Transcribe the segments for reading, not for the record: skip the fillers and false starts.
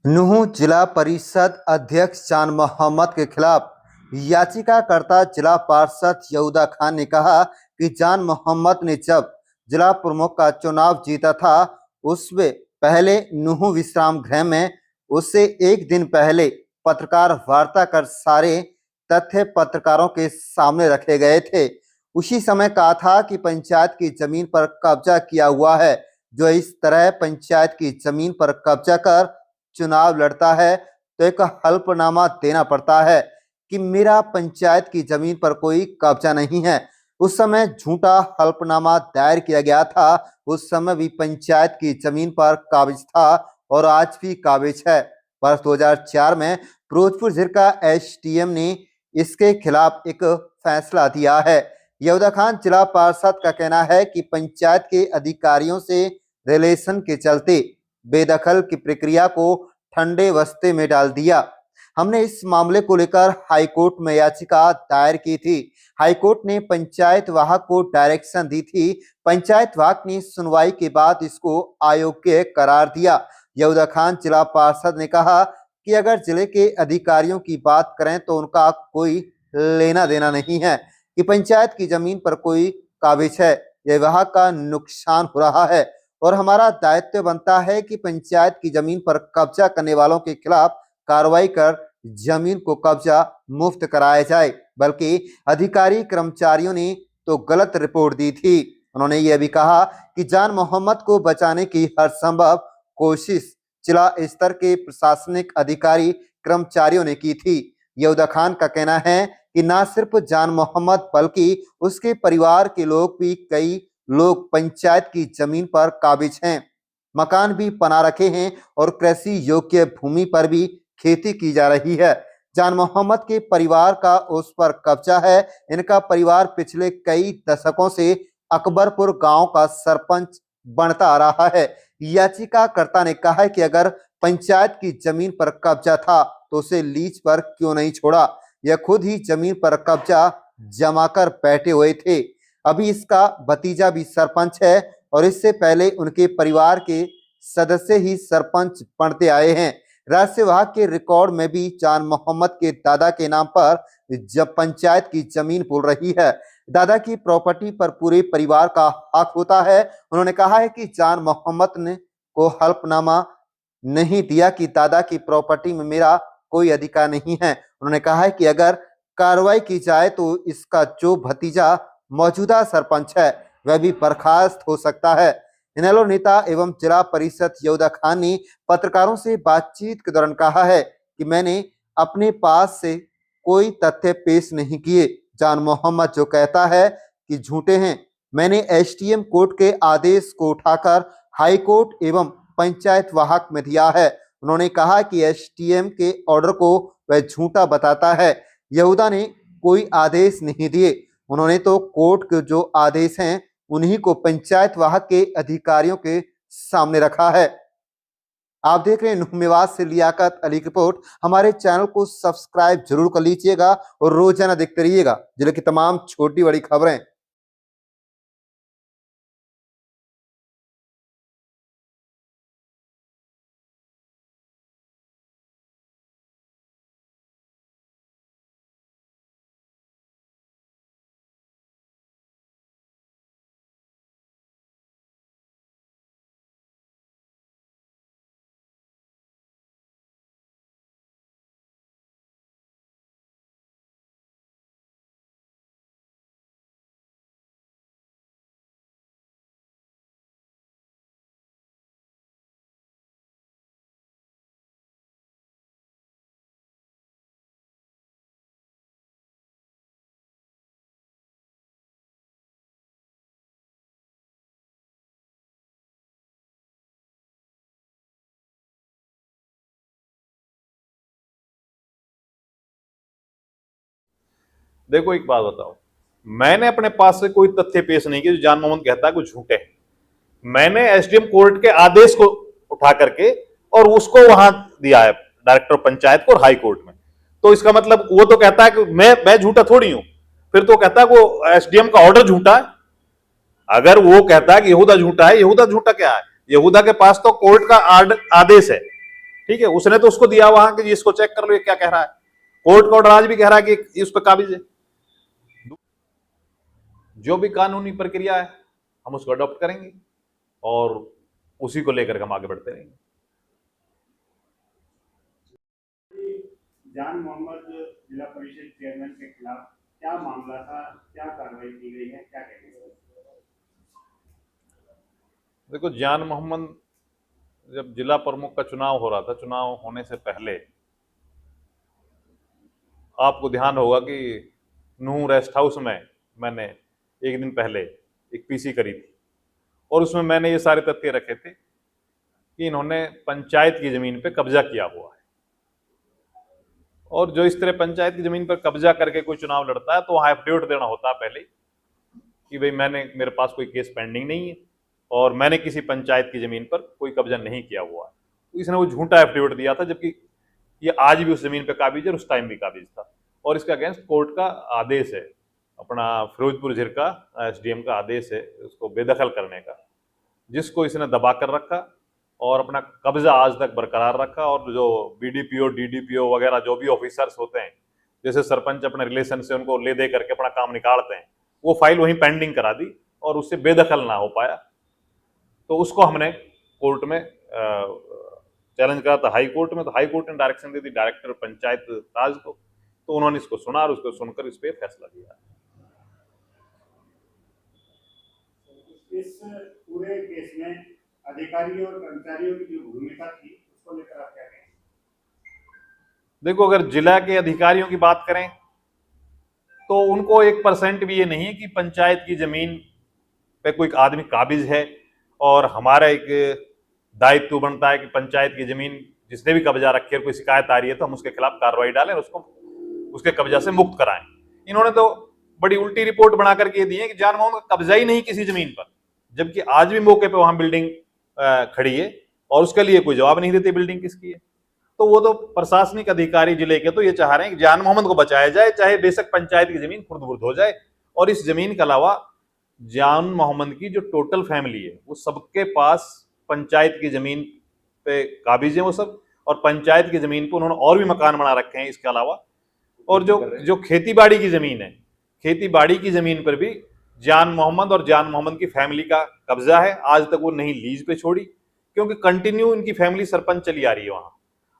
नूंह जिला परिषद अध्यक्ष जान मोहम्मद के खिलाफ याचिकाकर्ता जिला पार्षद यहूदा खान ने कहा कि जान मोहम्मद ने जब जिला प्रमुख का चुनाव जीता था उससे पहले नूंह विश्राम गृह में उससे एक दिन पहले पत्रकार वार्ता कर सारे तथ्य पत्रकारों के सामने रखे गए थे। उसी समय कहा था कि पंचायत की जमीन पर कब्जा किया हुआ है। जो इस तरह पंचायत की जमीन पर कब्जा कर चुनाव लड़ता है तो एक हल्फनामा देना पड़ता है कि मेरा पंचायत की जमीन पर कोई कब्जा नहीं है। उस समय झूठा हल्फनामा दायर किया गया था। उस समय भी पंचायत की जमीन पर काबिज था और आज भी काबिज है। वर्ष 2004 में फिरोजपुर जिले का एसडीएम ने इसके खिलाफ एक फैसला दिया है। यहूदा खान जिला पार्षद का कहना है कि पंचायत के अधिकारियों से रिलेशन के चलते बेदखल की प्रक्रिया को ठंडे बस्ते में डाल दिया। हमने इस मामले को लेकर हाईकोर्ट में याचिका दायर की थी। हाईकोर्ट ने पंचायत वाहक को डायरेक्शन दी थी। पंचायत वाहक ने सुनवाई के बाद इसको अयोग्य करार दिया। यहूदा खान जिला पार्षद ने कहा कि अगर जिले के अधिकारियों की बात करें तो उनका कोई लेना देना नहीं है कि पंचायत की जमीन पर कोई काबिज है। यह वाहक का नुकसान हो रहा है और हमारा दायित्व बनता है कि पंचायत की जमीन पर कब्जा करने वालों के खिलाफ कार्रवाई कर जमीन को कब्जा मुक्त कराया जाए। बल्कि अधिकारी कर्मचारियों ने तो गलत रिपोर्ट दी थी। उन्होंने यह भी कहा कि जान मोहम्मद को बचाने की हर संभव कोशिश जिला स्तर के प्रशासनिक अधिकारी कर्मचारियों ने की थी। यहूदा खान का कहना है कि न सिर्फ जान मोहम्मद बल्कि उसके परिवार के लोग भी कई लोग पंचायत की जमीन पर काबिज हैं, मकान भी बना रखे हैं और कृषि योग्य भूमि पर भी खेती की जा रही है। जान मोहम्मद के परिवार का उस पर कब्जा है। इनका परिवार पिछले कई दशकों से अकबरपुर गांव का सरपंच बनता आ रहा है। याचिकाकर्ता ने कहा है कि अगर पंचायत की जमीन पर कब्जा था तो उसे लीज पर क्यों नहीं छोड़ा। यह खुद ही जमीन पर कब्जा जमाकर बैठे हुए थे। अभी इसका भतीजा भी सरपंच है और इससे पहले उनके परिवार के सदस्य ही सरपंच बनते आए हैं। राज्य विभाग के रिकॉर्ड में भी जान मोहम्मद के दादा के नाम पर जब पंचायत की जमीन बोल रही है। दादा की प्रॉपर्टी पर पूरे परिवार का हक होता है। उन्होंने कहा है कि जान मोहम्मद ने को हल्फनामा नहीं दिया कि दादा की प्रॉपर्टी में मेरा कोई अधिकार नहीं है। उन्होंने कहा है कि अगर कार्रवाई की जाए तो इसका जो भतीजा मौजूदा सरपंच है वह भी बर्खास्त हो सकता है। इनेलो नेता एवं जिला परिषद यहूदा खान ने पत्रकारों से बातचीत के दौरान कहा है कि मैंने अपने पास से कोई तथ्य पेश नहीं किए। जान मोहम्मद जो कहता है कि झूठे हैं। मैंने एसडीएम कोर्ट के आदेश को उठाकर हाई कोर्ट एवं पंचायत वाहक में दिया है। उन्होंने कहा कि एसडीएम के ऑर्डर को वह झूठा बताता है। यहूदा ने कोई आदेश नहीं दिए। उन्होंने तो कोर्ट के जो आदेश हैं उन्हीं को पंचायत वाहक के अधिकारियों के सामने रखा है। आप देख रहे हैं नूंह मेवात से लियाकत अली की रिपोर्ट। हमारे चैनल को सब्सक्राइब जरूर कर लीजिएगा और रोजाना देखते रहिएगा जिले की तमाम छोटी बड़ी खबरें। देखो एक बात बताओ, मैंने अपने पास से कोई तथ्य पेश नहीं किया जो जान मोहम्मद कहता है कुछ झूठे हैं। मैंने एसडीएम कोर्ट के आदेश को उठा करके और उसको वहां दिया है डायरेक्टर पंचायत को और हाई कोर्ट में। तो इसका मतलब वो तो कहता है कि मैं झूठा थोड़ी हूं। फिर तो कहता है वो एसडीएम का ऑर्डर झूठा है। अगर वो कहता है कि यहूदा झूठा है, यहूदा झूठा क्या है? यहूदा के पास तो कोर्ट का आदेश है। ठीक है, उसने तो उसको दिया वहां कि इसको चेक कर लो ये क्या कह रहा है। कोर्ट का ऑर्डर आज भी कह रहा है कि उस पर काबिज है। जो भी कानूनी प्रक्रिया है हम उसको अडॉप्ट करेंगे और उसी को लेकर हम आगे बढ़ते रहेंगे। जान मोहम्मद जिला परिषद चेयरमैन के खिलाफ क्या मामला था, क्या कार्रवाई की गई है, क्या कहेंगे? देखो, जान मोहम्मद जब जिला प्रमुख का चुनाव हो रहा था, चुनाव होने से पहले आपको ध्यान होगा कि नूह रेस्ट हाउस में मैंने एक दिन पहले एक पीसी करी थी और उसमें मैंने ये सारे तथ्य रखे थे कि इन्होंने पंचायत की जमीन पे कब्जा किया हुआ है। और जो इस तरह पंचायत की जमीन पर कब्जा करके कोई चुनाव लड़ता है तो वहां एफिडेविट देना होता है पहले कि भाई मेरे पास कोई केस पेंडिंग नहीं है और मैंने किसी पंचायत की जमीन पर कोई कब्जा नहीं किया हुआ है। तो इसने वो झूठा एफिडेविट दिया था, जबकि ये आज भी उस जमीन पे काबिज है और उस टाइम भी काबिज था। और इसके अगेंस्ट कोर्ट का आदेश है, अपना फिरोजपुर झिरका एसडीएम का आदेश है उसको बेदखल करने का, जिसको इसने दबा कर रखा और अपना कब्जा आज तक बरकरार रखा। और जो बीडीपीओ डीडीपीओ वगैरह जो भी ऑफिसर्स होते हैं, जैसे सरपंच अपने रिलेशन से उनको ले दे करके अपना काम निकालते हैं, वो फाइल वहीं पेंडिंग करा दी और उससे बेदखल ना हो पाया। तो उसको हमने कोर्ट में चैलेंज करा था हाई कोर्ट में। तो हाई कोर्ट ने डायरेक्शन दी थी डायरेक्टर पंचायत राज को, तो उन्होंने इसको सुना और उसको सुनकर इस पर फैसला दिया। इस पूरे केस में अधिकारियों और कर्मचारियों की जो भूमिका थी उसको लेकर आप क्या कहेंगे? देखो, अगर जिला के अधिकारियों की बात करें तो उनको 1% भी ये नहीं है कि पंचायत की जमीन पे कोई आदमी काबिज है और हमारा एक दायित्व बनता है कि पंचायत की जमीन जिसने भी कब्जा रखी है, कोई शिकायत आ रही है तो हम उसके खिलाफ कार्रवाई डालें और उसको उसके कब्जा से मुक्त कराएं। इन्होंने तो बड़ी उल्टी रिपोर्ट बना करके दी है कि जान मोहम्मद का कब्जा ही नहीं किसी जमीन पर, जबकि आज भी मौके पे वहां बिल्डिंग खड़ी है और उसके लिए कोई जवाब नहीं देते बिल्डिंग किसकी है। तो वो तो प्रशासनिक अधिकारी जिले के तो ये चाह रहे हैं कि जान मोहम्मद को बचाया जाए, चाहे बेशक पंचायत की जमीन खुर्द-बुर्द हो जाए। और इस जमीन के अलावा जान मोहम्मद की जो टोटल फैमिली है वो सबके पास पंचायत की जमीन पे काबिज है वो सब, और पंचायत की जमीन पे उन्होंने और भी मकान बना रखे हैं इसके अलावा। और जो खेती बाड़ी की जमीन है, खेती बाड़ी की जमीन पर भी जान मोहम्मद और जान मोहम्मद की फैमिली का कब्जा है। आज तक वो नहीं लीज पे छोड़ी, क्योंकि कंटिन्यू इनकी फैमिली सरपंच चली आ रही है वहां।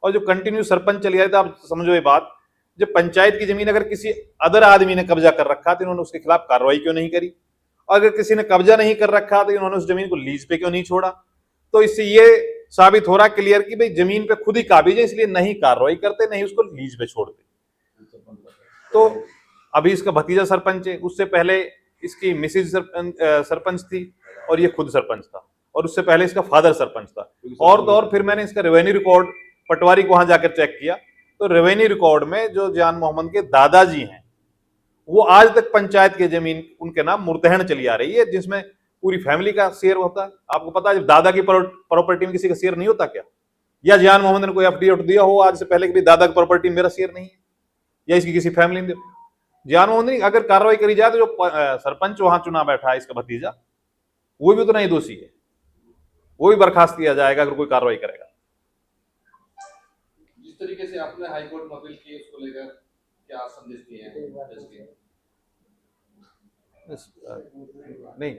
और जो कंटिन्यू सरपंच चली आ रही है, तो आप समझो ये बात, जब पंचायत की जमीन अगर किसी अदर आदमी ने कब्जा कर रखा तो इन्होंने उसके खिलाफ कार्रवाई क्यों नहीं करी? अगर किसी ने कब्जा नहीं कर रखा तो इन्होंने उस जमीन को लीज पे क्यों नहीं छोड़ा? तो इससे ये साबित हो रहा क्लियर कि भाई जमीन पे खुद ही काबिज है, इसलिए नहीं कार्रवाई करते, नहीं उसको लीज पे छोड़ते। तो अभी इसका भतीजा सरपंच है, उससे पहले इसकी मिसिज सरपंच थी और ये खुद सरपंच था, और उससे पहले इसका फादर सरपंच था। और तो और फिर मैंने इसका रेवेन्यू रिकॉर्ड पटवारी को वहां जाकर चेक किया, तो रेवेन्यू रिकॉर्ड में जो जान मोहम्मद के दादाजी हैं वो आज तक पंचायत की जमीन उनके नाम मुर्तहन चली आ रही है, जिसमें पूरी फैमिली का शेयर होता है। आपको पता है जब दादा की प्रॉपर्टी में किसी का शेयर नहीं होता क्या? या जान मोहम्मद ने कोई एफडीआर दिया हो आज से पहले कि भाई दादा की प्रॉपर्टी में मेरा शेयर नहीं है, या इसकी किसी फैमिली ने? जान मोहम्मद ने अगर कार्रवाई करी जाए तो जो सरपंच वहां चुना बैठा है इसका भतीजा, वो भी उतना ही दोषी है, वो भी बर्खास्त किया जाएगा अगर कोई कार्रवाई करेगा। जिस तरीके से आपने हाई कोर्ट में अपील की उसको लेकर क्या संदेश दिए हैं? नहीं,